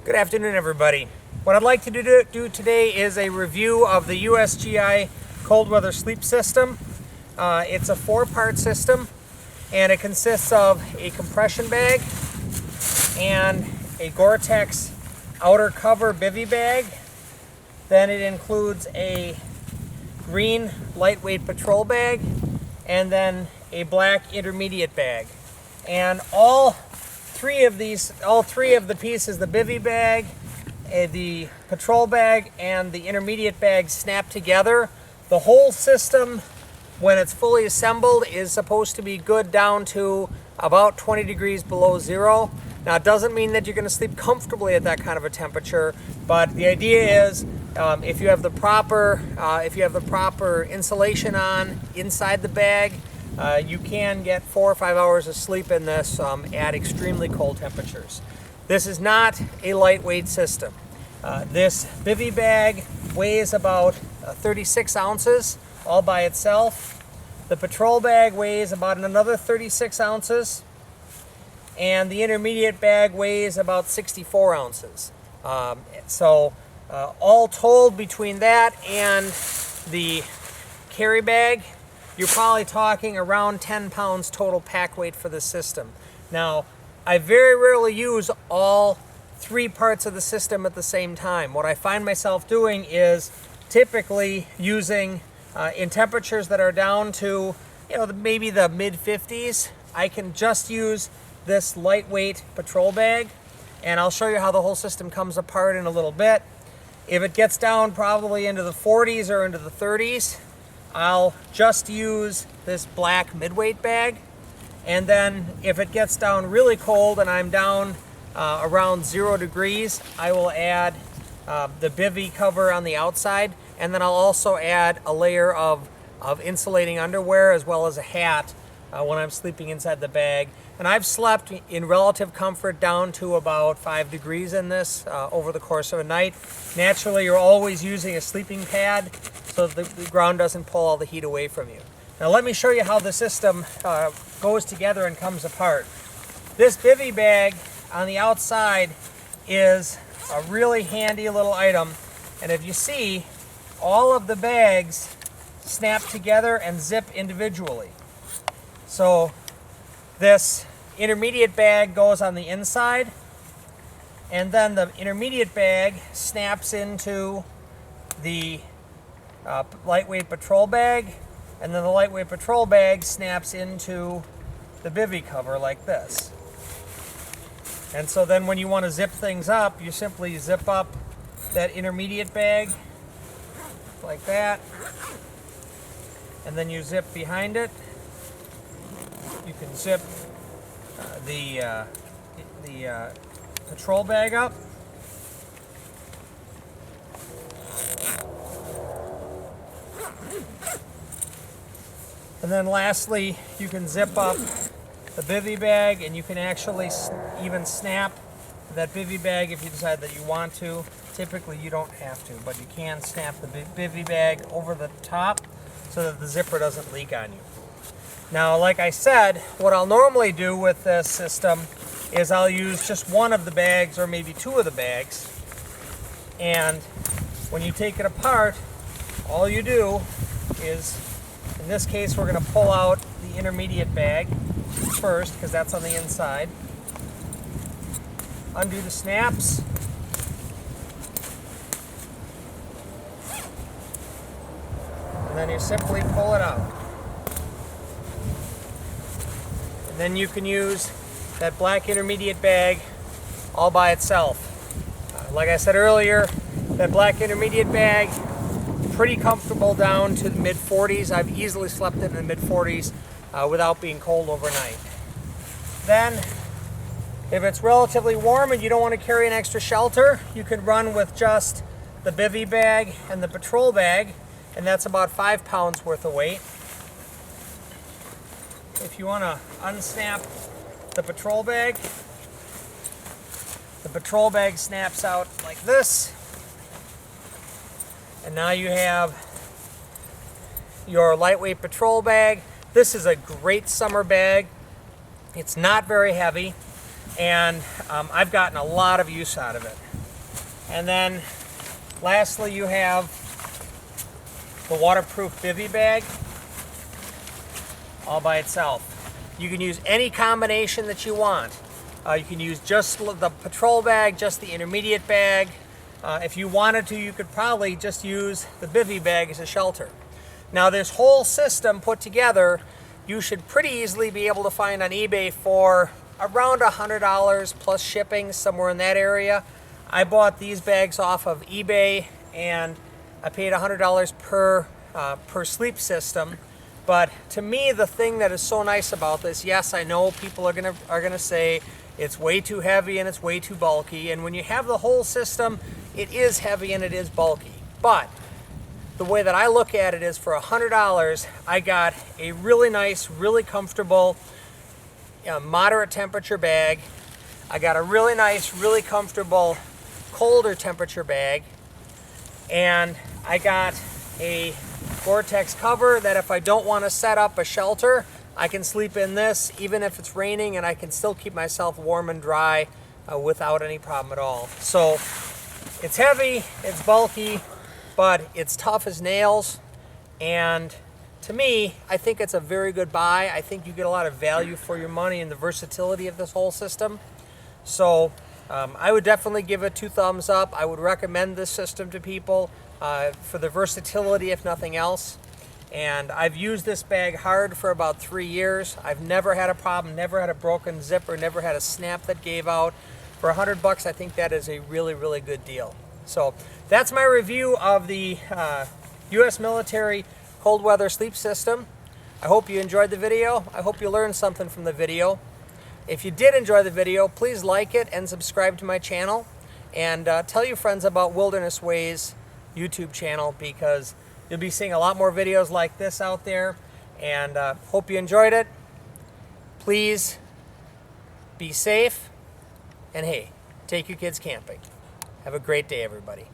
Good afternoon, everybody. What I'd like to do today is a review of the USGI cold weather sleep system. It's a 4-part system, and it consists of a compression bag and a Gore-Tex outer cover bivy bag. Then it includes a green lightweight patrol bag and then a black intermediate bag. And all three of the pieces, the bivy bag, the patrol bag, and the intermediate bag, snap together. The whole system, when it's fully assembled, is supposed to be good down to about 20 degrees below zero. Now, it doesn't mean that you're going to sleep comfortably at that kind of a temperature, but the idea is if you have the proper insulation on inside the bag, you can get 4 or 5 hours of sleep in this at extremely cold temperatures. This is not a lightweight system. This bivy bag weighs about 36 ounces all by itself. The patrol bag weighs about another 36 ounces. And the intermediate bag weighs about 64 ounces. All told, between that and the carry bag, you're probably talking around 10 pounds total pack weight for the system. Now, I very rarely use all 3 parts of the system at the same time. What I find myself doing is typically using, in temperatures that are down to, maybe the mid-50s, I can just use this lightweight patrol bag, and I'll show you how the whole system comes apart in a little bit. If it gets down probably into the 40s or into the 30s, I'll just use this black midweight bag. And then if it gets down really cold and I'm down around 0 degrees, I will add the bivy cover on the outside, and then I'll also add a layer of insulating underwear as well as a hat when I'm sleeping inside the bag. And I've slept in relative comfort down to about 5 degrees in this over the course of a night. Naturally, you're always using a sleeping pad so that the ground doesn't pull all the heat away from you. Now let me show you how the system goes together and comes apart. This bivy bag on the outside is a really handy little item. And if you see, all of the bags snap together and zip individually. So this intermediate bag goes on the inside, and then the intermediate bag snaps into the lightweight patrol bag, and then the lightweight patrol bag snaps into the bivy cover like this. And so then when you want to zip things up, you simply zip up that intermediate bag like that, and then you zip behind it. You can zip the patrol bag up. And then lastly, you can zip up the bivy bag, and you can actually even snap that bivy bag if you decide that you want to. Typically you don't have to, but you can snap the bivy bag over the top so that the zipper doesn't leak on you. Now, like I said, what I'll normally do with this system is I'll use just one of the bags or maybe 2 of the bags. And when you take it apart, all you do is, in this case, we're going to pull out the intermediate bag first because that's on the inside. Undo the snaps. And then you simply pull it out. And then you can use that black intermediate bag all by itself. Like I said earlier, that black intermediate bag, pretty comfortable down to the mid-40s. I've easily slept in the mid-40s without being cold overnight. Then, if it's relatively warm and you don't want to carry an extra shelter, you can run with just the bivy bag and the patrol bag, and that's about 5 pounds worth of weight. If you want to unsnap the patrol bag snaps out like this. And now you have your lightweight patrol bag. This is a great summer bag. It's not very heavy. and I've gotten a lot of use out of it. And then lastly, you have the waterproof bivy bag all by itself. You can use any combination that you want. You can use just the patrol bag, just the intermediate bag. If you wanted to, you could probably just use the bivy bag as a shelter. Now this whole system put together, you should pretty easily be able to find on eBay for around $100 plus shipping, somewhere in that area. I bought these bags off of eBay and I paid $100 per sleep system. But to me, the thing that is so nice about this, yes, I know people are gonna say it's way too heavy and it's way too bulky. And when you have the whole system, it is heavy and it is bulky. But the way that I look at it is for $100, I got a really nice, really comfortable, moderate temperature bag. I got a really nice, really comfortable colder temperature bag. And I got a Gore-Tex cover that if I don't want to set up a shelter, I can sleep in this even if it's raining, and I can still keep myself warm and dry without any problem at all. So it's heavy, it's bulky, but it's tough as nails. And to me, I think it's a very good buy. I think you get a lot of value for your money and the versatility of this whole system. So I would definitely give it 2 thumbs up. I would recommend this system to people for the versatility, if nothing else. And I've used this bag hard for about 3 years. I've never had a problem, never had a broken zipper, never had a snap that gave out. For $100, I think that is a really, really good deal. So that's my review of the U.S. military cold weather sleep system. I hope you enjoyed the video. I hope you learned something from the video. If you did enjoy the video, please like it and subscribe to my channel. And tell your friends about Wilderness Ways YouTube channel, because you'll be seeing a lot more videos like this out there. And hope you enjoyed it. Please be safe. And hey, take your kids camping. Have a great day, everybody.